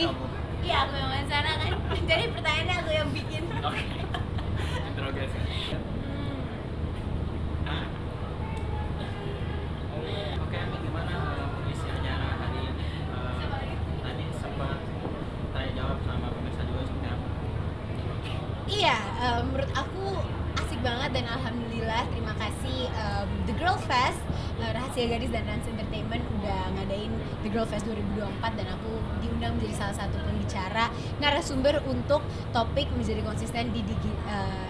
kamu? Iya, aku yang wawancara kan. Jadi pertanyaannya aku yang bikin. Oke. Interogasi. Oke, Ami, gimana isi acara hari ini? Tadi sempat tanya jawab sama pemirsa juga seperti apa? Iya, menurut aku asik banget dan alhamdulillah terima kasih The Girl Fest, Rahasia Gadis dan Rans Entertainment udah ngadain The Girl Fest 2024 dan aku diundang menjadi salah satu pembicara narasumber untuk topik menjadi konsisten di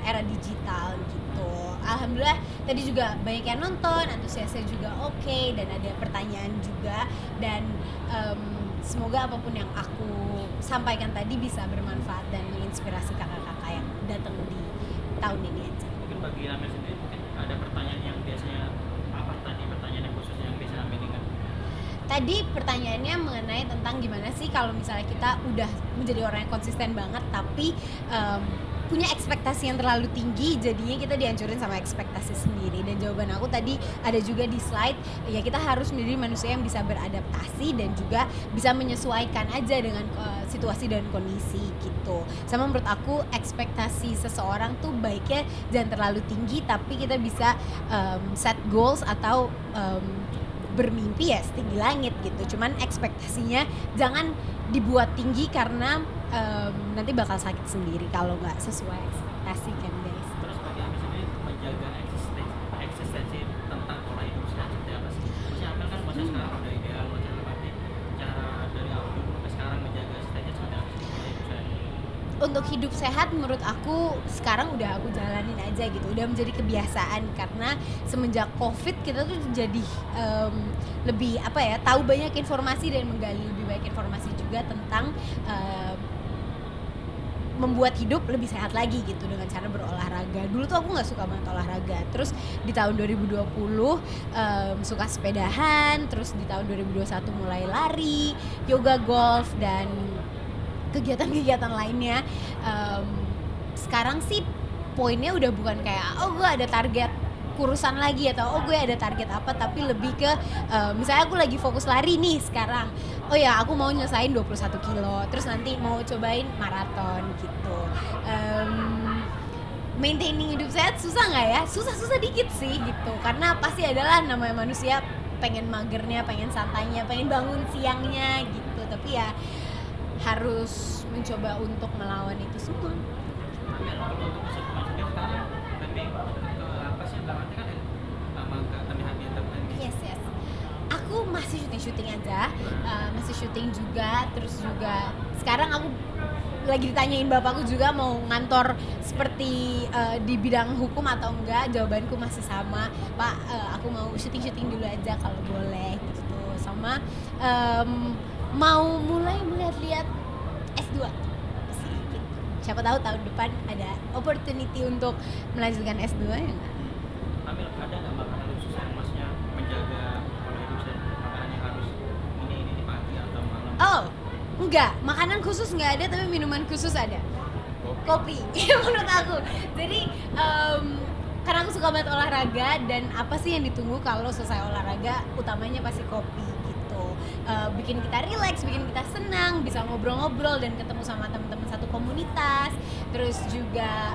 era digital gitu. Alhamdulillah tadi juga banyak yang nonton, antusiasnya juga oke, dan ada pertanyaan juga dan semoga apapun yang aku sampaikan tadi bisa bermanfaat dan menginspirasi kakak-kakak yang datang di tahun ini aja. Mungkin bagi Amel sendiri mungkin ada pertanyaan yang biasanya apa tadi pertanyaan yang khusus yang biasa Amel ingat? Tadi pertanyaannya mengenai tentang gimana sih kalau misalnya kita udah menjadi orang yang konsisten banget tapi punya ekspektasi yang terlalu tinggi, jadinya kita dihancurin sama ekspektasi sendiri. Dan jawaban aku tadi ada juga di slide, ya kita harus menjadi manusia yang bisa beradaptasi dan juga bisa menyesuaikan aja dengan situasi dan kondisi gitu. Sama menurut aku ekspektasi seseorang tuh baiknya jangan terlalu tinggi, tapi kita bisa set goals atau bermimpi ya setinggi langit gitu. Cuman ekspektasinya jangan dibuat tinggi karena nanti bakal sakit sendiri kalau nggak sesuai ekspektasi kan guys. Terus bagi Amel sendiri menjaga eksistensi tentang pola hidup sehat seperti apa sih? Maksudnya Amel kan masa sekarang udah ideal, macam berarti cara dari awal dulu sampai sekarang menjaga eksistensi seperti apa sih pola hidup sehat? Untuk hidup sehat menurut aku sekarang udah aku jalanin aja gitu, udah menjadi kebiasaan karena semenjak COVID kita tuh jadi lebih apa ya, tahu banyak informasi dan menggali lebih banyak informasi juga tentang membuat hidup lebih sehat lagi gitu dengan cara berolahraga. Dulu tuh aku nggak suka banget olahraga. Terus di tahun 2020 suka sepedahan. Terus di tahun 2021 mulai lari, yoga, golf dan kegiatan-kegiatan lainnya. Sekarang sih poinnya udah bukan kayak gue ada target kurusan lagi atau gue ada target apa, tapi lebih ke misalnya aku lagi fokus lari nih sekarang, oh ya aku mau nyelesain 21 kilo, terus nanti mau cobain maraton gitu. Maintaining hidup sehat susah nggak ya? Susah dikit sih gitu, karena pasti adalah namanya manusia pengen magernya, pengen santainya, pengen bangun siangnya gitu, tapi ya harus mencoba untuk melawan itu semua. Amel kalau untuk kesukaan sendiri sekarang lebih ke apa sih belakangnya kan sama kami entertainment. Yes. Aku masih syuting aja, masih syuting juga, terus juga sekarang aku lagi ditanyain bapakku juga mau ngantor seperti di bidang hukum atau enggak. Jawabanku masih sama, Pak, aku mau syuting dulu aja kalau boleh gitu. Sama mau mulai melihat S2 sih gitu. Siapa tahu tahun depan ada opportunity untuk melanjutkan S2 ya enggak? Amel ada nggak makanan khusus yang maksudnya menjaga pola hidup sehat, makanan yang harus ini di pagi atau malam? Oh, enggak, makanan khusus enggak ada, tapi minuman khusus ada. Kopi. Menurut aku. Jadi karena aku suka banget olahraga, dan apa sih yang ditunggu kalau selesai olahraga, utamanya pasti kopi gitu. Bikin kita relax, bikin kita senang, bisa ngobrol-ngobrol dan ketemu sama teman-teman satu komunitas. Terus juga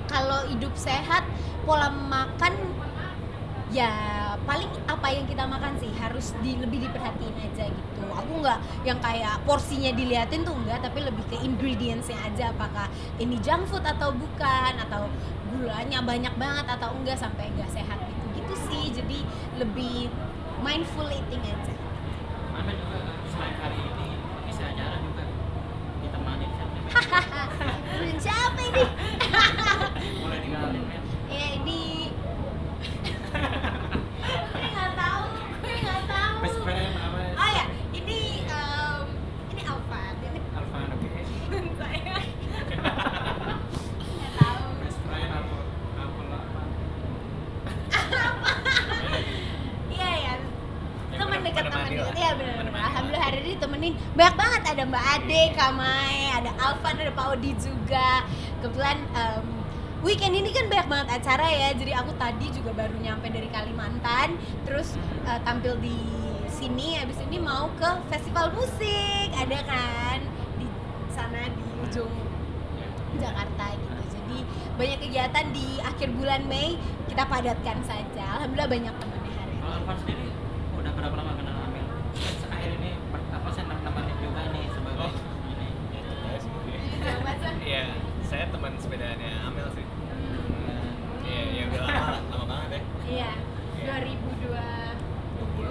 kalau hidup sehat, pola makan ya paling apa yang kita makan sih harus lebih diperhatiin aja gitu. Aku nggak yang kayak porsinya diliatin tuh enggak, tapi lebih ke ingredientsnya aja, apakah ini junk food atau bukan, atau gulanya banyak banget atau enggak sampai enggak sehat gitu sih. Jadi lebih mindful eating aja. Amel juga selain hari ini isi acara juga ditemani siapa? Siapa ini? Boleh dikenalin Mel? Ya ini gue nggak tahu. Best friend apa? Oh ya, ini Alfa. Ini Alvan, oke. teman saya. Nggak tahu. Best friend apa lah? Iya ya. Yang Teman dekat menemani lah. ya benar. Menemani. Alhamdulillah hari ini temenin banyak banget, ada Mbak Ade, Kamai, ada Alvan, ada Pak Odi juga. Kebetulan weekend ini kan banyak banget acara ya. Jadi aku tadi juga baru nyampe dari Kalimantan, terus tampil di sini, habis ini mau ke festival musik, ada kan di sana di ujung Jakarta gitu. Jadi banyak kegiatan di akhir bulan Mei, kita padatkan saja. Alhamdulillah banyak temannya hari ini. Kalau Alvan sendiri udah berapa lama kenal Amel? Kan akhir ini apa sih nemenin juga nih sebagai ini. Iya, saya teman sepedanya Amel sih. Iya, ya udah lama banget ya. Iya, 2002. 20.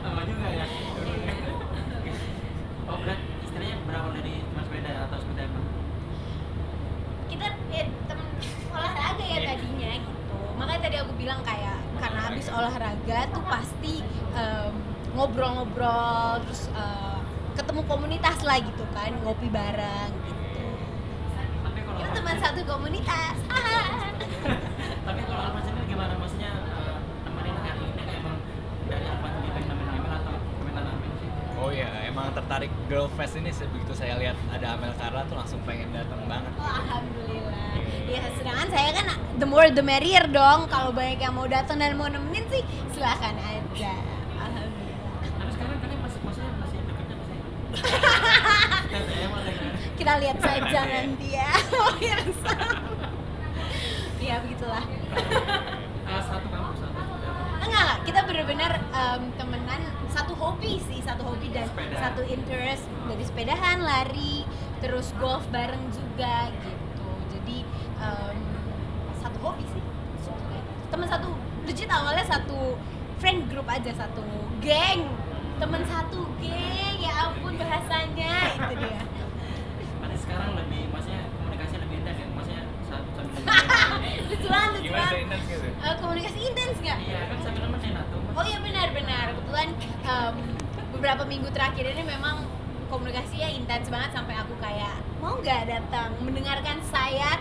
Lama juga ya. Oh, berat istilahnya berawal dari teman sepeda atau sepeda apa? Kita temen olahraga ya tadinya gitu. Makanya tadi aku bilang kayak karena habis olahraga tuh pasti ngobrol-ngobrol terus ketemu komunitas lah gitu kan, ngopi bareng gitu. Tapi kalau Kita teman satu komunitas. tapi kalau Alvan sendiri gimana? Maksudnya nemenin hari ini kayak emang dari Alvan sendiri pengen nemenin Amel atau komentar Amel sih? Oh iya, emang tertarik Girl Fest ini begitu saya lihat ada Amel Carla tuh langsung pengen datang banget. Oh, alhamdulillah. Ya sedangkan saya kan the more the merrier dong. Kalau banyak yang mau datang dan mau nemenin sih silakan aja. Alhamdulillah. Tapi sekarang kalian maksudnya masih dekatnya masih? Katanya emang lagi. Kita lihat saja Nanti ya. nanti ya. Pemirsa. Ya begitulah. Satu kampus atau sepeda apa? Enggak, kita benar-benar temenan satu hobi sih, satu hobi dan Sepeda. satu interest dari sepedahan, lari, terus golf bareng juga gitu. Jadi satu hobi sih. Teman satu, legit awalnya satu friend group aja, satu geng. Teman satu geng, ya ampun bahasanya itu dia. Berarti sekarang lebih, maksudnya komunikasi lebih intens ya? Maksudnya sambil Lucu banget, lucu Gimana tuh banget. intens gitu? Komunikasi intens nggak? iya kan sambil nemenin atau Oh iya benar-benar, kebetulan beberapa minggu terakhir ini memang komunikasinya intens banget sampai aku kayak mau nggak datang mendengarkan saya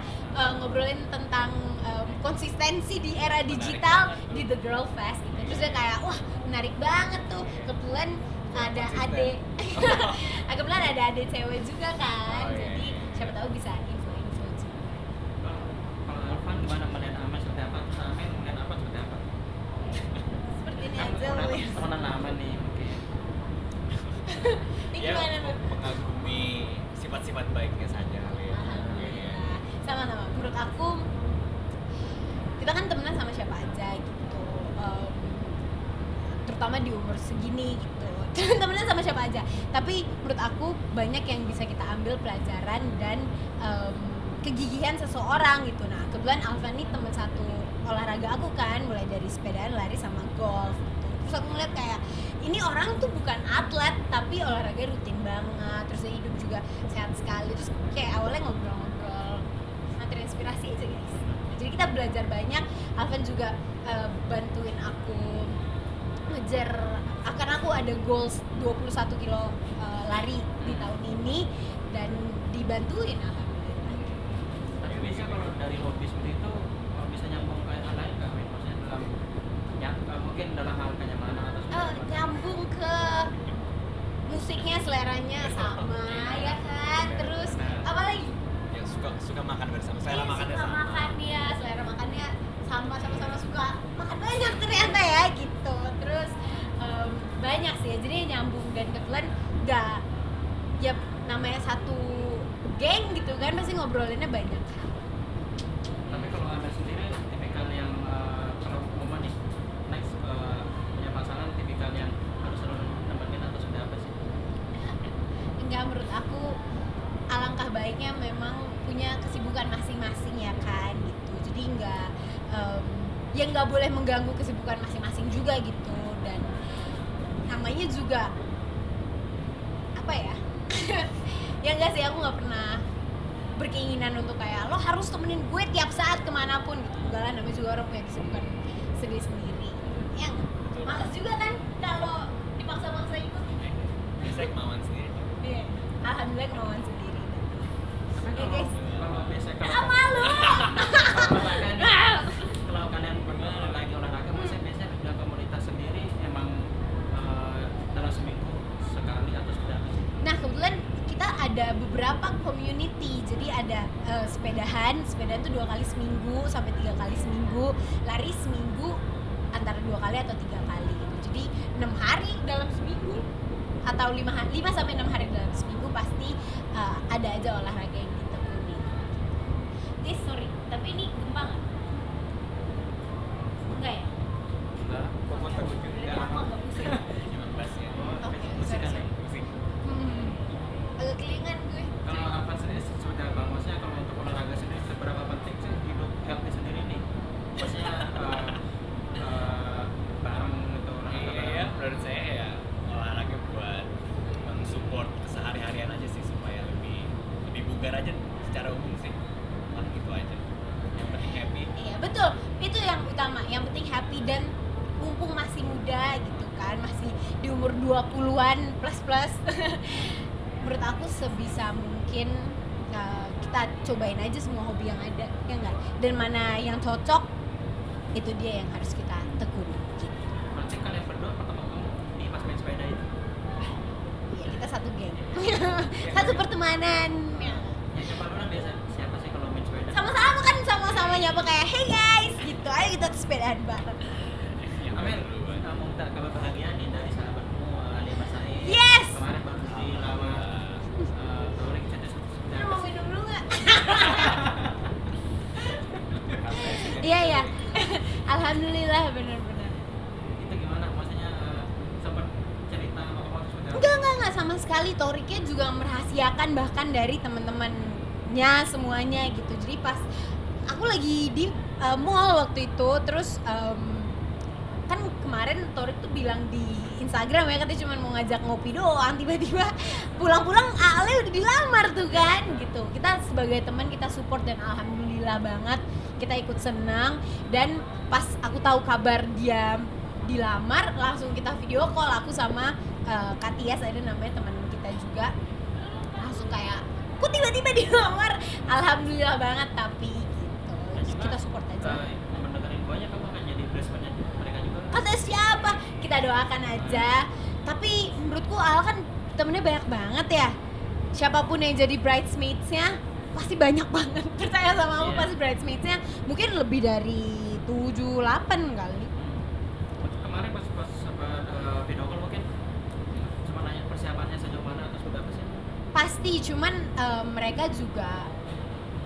ngobrolin tentang konsistensi di era digital banget tuh. di The Girl Fest gitu. Terus dia kayak wah menarik banget tuh, kebetulan ada Konsisten. adik kebetulan ada adik cewek juga kan, Oh, iya, jadi iya. siapa tahu bisa info-info juga. kalau Alvan gimana melihat Amel seperti apa? Terus Amel melihat apa seperti apa? Seperti ini Kan aja udah Luis. temenan lama nih mungkin. Ini Ya, gimana tuh? mengagumi sifat-sifat baiknya saja. Ya. Alhamdulillah. Sama-sama. Menurut aku kita kan temenan sama siapa aja gitu. Terutama di umur segini gitu. Temenan sama siapa aja. Tapi menurut aku banyak yang bisa kita ambil pelajaran dan kegigihan seseorang gitu. Nah, kebetulan Alvan ini teman satu olahraga aku kan, mulai dari sepedaan, lari sama golf gitu. Terus aku ngeliat kayak ini orang tuh bukan atlet tapi olahraga rutin banget, terus dia hidup juga sehat sekali. Terus kayak awalnya ngobrol-ngobrol sangat terinspirasi aja guys. Jadi kita belajar banyak. Alvan juga bantuin aku ngejar, karena aku ada goals 21 kilo lari di tahun ini dan dibantuin alhamdulillah. Tapi biasa kalau dari hobi seperti itu kalau bisa nyambung kayak hal lain nggak? Maksudnya dalam ya mungkin dalam hal kenyamanan atau seperti apa? Nyambung ke musiknya, seleranya sama ya kan. Terus apa lagi? Yang suka makan bersama. Selera Iya, makannya suka sama. makannya, selera makannya sama-sama suka makan banyak ternyata ya gitu. Terus banyak sih ya, jadi nyambung dan kebetulan nggak ya namanya satu geng gitu kan pasti ngobrolinnya banyak. Tapi kalau Anda sendiri tipikal yang kalau umum nih next punya pasangan tipikal yang harus selalu nemenin atau seperti apa sih? Enggak, menurut aku alangkah baiknya memang punya kesibukan masing-masing ya kan gitu. Jadi enggak ya nggak boleh mengganggu kesibukan masing-masing juga gitu. Dan namanya juga apa ya? Ya enggak sih, aku nggak pernah berkeinginan untuk kayak lo harus temenin gue tiap saat kemanapun gitu. Enggak lah, namanya juga orang punya kesibukan sendiri-sendiri. Yang males juga kan kalau dipaksa-paksa ikut. Biasanya kemauan sendiri. Iya, alhamdulillah kemauan sendiri. Tapi Oke, kalau guys. kalau biasa kalau Ah, malu. kalau kalian berdua lagi olahraga biasanya dalam komunitas sendiri emang dalam seminggu sekali atau seperti apa sih? Nah, kebetulan kita ada beberapa community. Jadi ada sepedaan tuh 2 kali seminggu sampai 3 kali seminggu, lari seminggu antara 2 kali atau 3 kali gitu. Jadi 6 hari dalam seminggu atau 5 sampai 6 hari dalam seminggu pasti ada aja olahraga yang ditekuni. Sorry, tapi ini gempa nggak? Enggak ya? Enggak, Kok takut Berarti juga? aku agak pusing. Cuma bassnya. Oke, musik kan sorry. ya? Pusing. Agak kelingan gue. Kalau Alvan sendiri sudah bang, maksudnya kalau untuk olahraga sendiri seberapa penting sih hidup healthy sendiri nih? Maksudnya bareng gitu olahraga Iya, bareng. menurut saya ya olahraga buat mensupport kesehari-harian aja sih supaya lebih bugar aja secara umum sih. Paling gitu aja. Yang penting happy. Iya betul, itu yang utama. Yang penting happy dan mumpung masih muda gitu kan, masih di umur 20-an plus. Menurut aku sebisa mungkin kita cobain aja semua hobi yang ada, ya enggak? Dan mana yang cocok itu dia yang harus kita tekuni gitu. Berarti kalian berdua pertama kamu di pas main sepeda itu? Iya, kita satu geng. Satu pertemanan. Yang nyapa orang biasa siapa sih kalau main sepeda? Sama-sama kan, sama-sama nyapa kayak hey guys gitu. Ayo kita sepedaan bareng. Yang Amin, kedua. kamu minta kabar bahagia nih dari sahabatmu Alia Masai. Yes! Kemarin baru dilamar Torik jadi Lu mau minum dulu nggak? Katanya sih Iya ya. Alhamdulillah benar-benar. itu gimana? Maksudnya sempat cerita sama kamu atau sudah? Enggak sama sekali. Toriknya juga merahasiakan bahkan dari teman-temannya semuanya gitu. Jadi pas aku lagi di mall waktu itu, terus kan kemarin Torik tuh bilang di Instagram ya katanya cuma mau ngajak ngopi doang, tiba-tiba pulang-pulang Ale udah dilamar tuh kan gitu. Kita sebagai teman kita support dan alhamdulillah banget kita ikut senang. Dan pas aku tahu kabar dia dilamar langsung kita video call, aku sama Kak Tias ada namanya teman kita juga, langsung kayak kok tiba-tiba dilamar, alhamdulillah banget. Tapi Dan gitu juga, kita support aja. mendengar infonya kamu akan jadi bridesmain mereka juga. Kata siapa? Kita doakan aja. Tapi menurutku Al kan temennya banyak banget ya. Siapapun yang jadi bridesmaids-nya pasti banyak banget. Percaya sama aku Iya. pasti bridesmaids-nya mungkin lebih dari 7-8 kali. Kemarin pas video call mungkin cuma nanya persiapannya sejauh mana atau sudah apa sih? Pasti, cuman mereka juga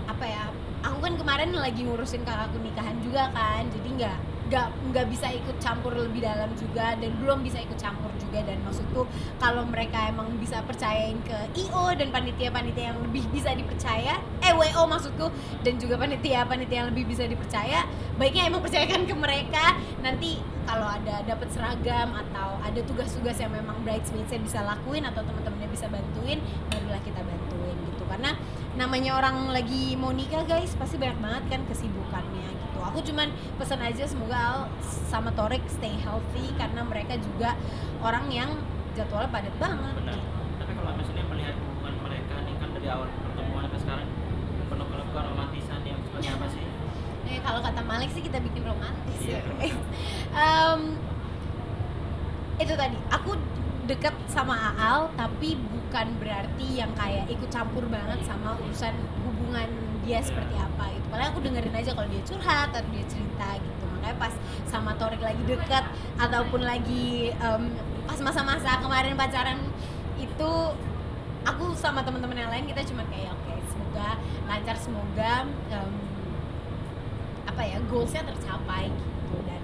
apa ya? Aku kan kemarin lagi ngurusin kakakku nikahan juga kan, jadi nggak bisa ikut campur lebih dalam juga dan belum bisa ikut campur juga. Dan maksudku kalau mereka emang bisa percayain ke IO dan panitia-panitia yang lebih bisa dipercaya, WO maksudku, dan juga panitia-panitia yang lebih bisa dipercaya, baiknya emang percayakan ke mereka. Nanti kalau ada dapat seragam atau ada tugas-tugas yang memang bridesmaids-nya bisa lakuin atau teman-temannya bisa bantuin, barulah kita bantuin gitu. Karena namanya orang lagi mau nikah guys, pasti banyak banget kan kesibukannya gitu. Aku cuman pesan aja semoga Al sama Torik stay healthy karena mereka juga orang yang jadwalnya padat banget. Benar. Tapi kalau misalnya melihat hubungan mereka nih kan dari awal pertemuan sampai sekarang penuh keromantisan yang seperti apa sih? Kalau kata Malik sih kita bikin romantis Iya. ya. Itu tadi aku deket sama Aal tapi bukan berarti yang kayak ikut campur banget sama urusan hubungan dia seperti apa gitu. Paling aku dengerin aja kalau dia curhat atau dia cerita gitu. Makanya pas sama Torik lagi deket ataupun lagi pas masa-masa kemarin pacaran itu, aku sama teman-teman yang lain kita cuma kayak oke, semoga lancar, semoga apa ya, goalsnya tercapai gitu. Dan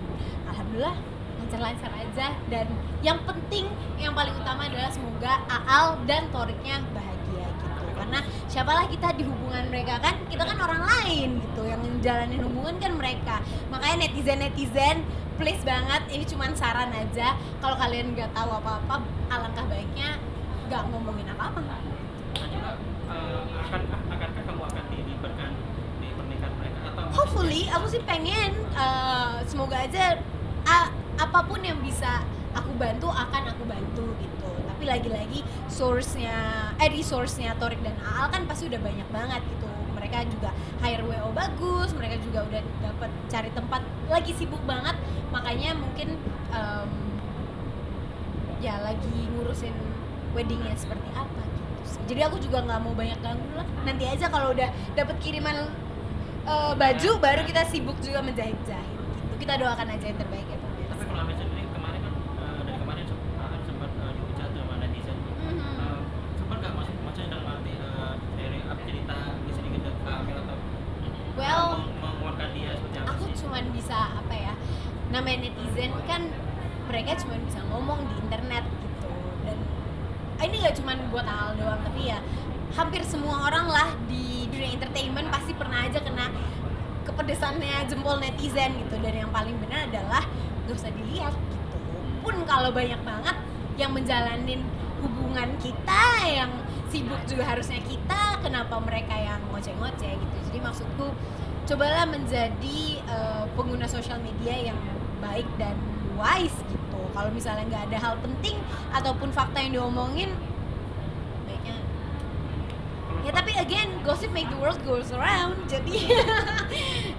alhamdulillah lancar-lancar aja. Dan yang penting, yang paling utama adalah semoga Aal dan Toriknya bahagia gitu. Karena siapalah kita di hubungan mereka kan, kita kan orang lain gitu yang menjalani hubungan kan mereka. Makanya netizen please banget, ini cuman saran aja, kalau kalian nggak tahu apa-apa alangkah baiknya nggak ngomongin apa-apa. Dan juga akankah kamu akan dilibatkan di pernikahan mereka atau Hopefully, aku sih pengen semoga aja apapun yang bisa aku bantu akan aku bantu gitu. Tapi lagi-lagi resource-nya Torik dan Aal kan pasti udah banyak banget gitu. Mereka juga hire WO bagus, mereka juga udah dapat cari tempat, lagi sibuk banget. Makanya mungkin ya lagi ngurusin weddingnya seperti apa gitu sih. Jadi aku juga nggak mau banyak ganggu lah. Nanti aja kalau udah dapat kiriman baju baru kita sibuk juga menjahit-jahit gitu. Kita doakan aja yang terbaik ya Pak. cuman bisa apa ya, namanya netizen kan mereka cuman bisa ngomong di internet gitu. Dan ini nggak cuman buat hal doang, tapi ya hampir semua orang lah di dunia entertainment pasti pernah aja kena kepedesannya jempol netizen gitu. Dan yang paling benar adalah gak usah dilihat gitu. Pun kalau banyak banget yang menjalanin hubungan kita, yang sibuk juga harusnya kita, kenapa mereka yang ngoceh-ngoceh gitu. Jadi maksudku cobalah menjadi pengguna sosial media yang baik dan wise gitu. Kalau misalnya nggak ada hal penting ataupun fakta yang diomongin, baiknya ya. Tapi again, gossip make the world goes around. Jadi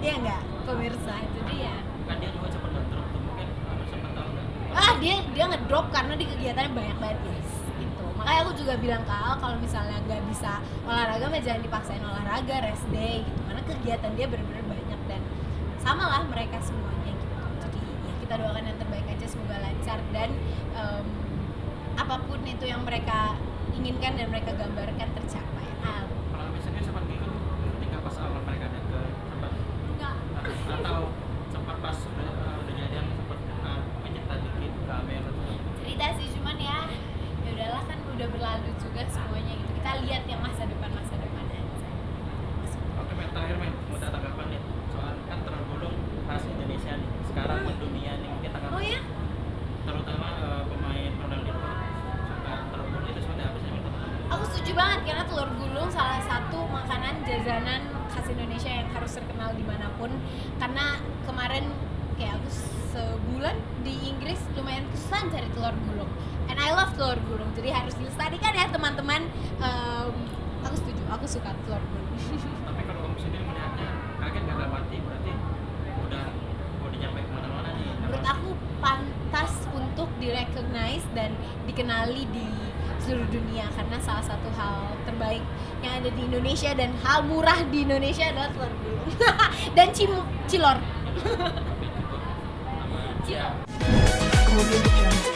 ya nggak pemirsa, jadi ya Kan dia juga sempat ngedrop tuh, mungkin sempat tahu nggak? dia ngedrop karena di kegiatannya banyak banget guys gitu. Makanya aku juga bilang ke Al, kalau misalnya nggak bisa olahraga mah jangan dipaksain olahraga, rest day gitu, karena kegiatan dia benar-benar banyak dan sama lah mereka semuanya gitu. Jadi ya kita doakan yang terbaik aja, semoga lancar dan apapun itu yang mereka inginkan dan mereka gambarkan tercapai. Al, Kalau misalnya sempat ngikut ketika pas awal mereka deket, sempat enggak. atau sempat pas udah jadian sempat cerita dikit ke Amel Cerita sih, cuman ya udahlah, kan udah berlalu juga semuanya gitu. Kita lihat yang masa depan aja. Oke, men, terakhir men, mau ada tanggapan nih soal kan tergolong khas Indonesia nih sekarang mendunia nih mungkin tanggapan Oh ya? terutama pemain Ronaldinho suka tergolong itu seperti apa sih men? Aku setuju banget karena telur gulung salah satu makanan jajanan khas Indonesia yang harus terkenal dimanapun. Karena kemarin kayak aku sebulan di Inggris lumayan kesusahan cari telur gulung. And I love telur gulung, jadi harus dilestarikan ya teman-teman. Aku setuju, aku suka telur gulung. Tapi kalau kamu sendiri melihatnya kaget nggak dalam arti berarti udah mau nyampe kemana-mana nih? Menurut aku pantas untuk direcognize dan dikenali di seluruh dunia karena salah satu hal terbaik yang ada di Indonesia dan hal murah di Indonesia adalah telur gulung dan cilor. Sama Cilor. ya,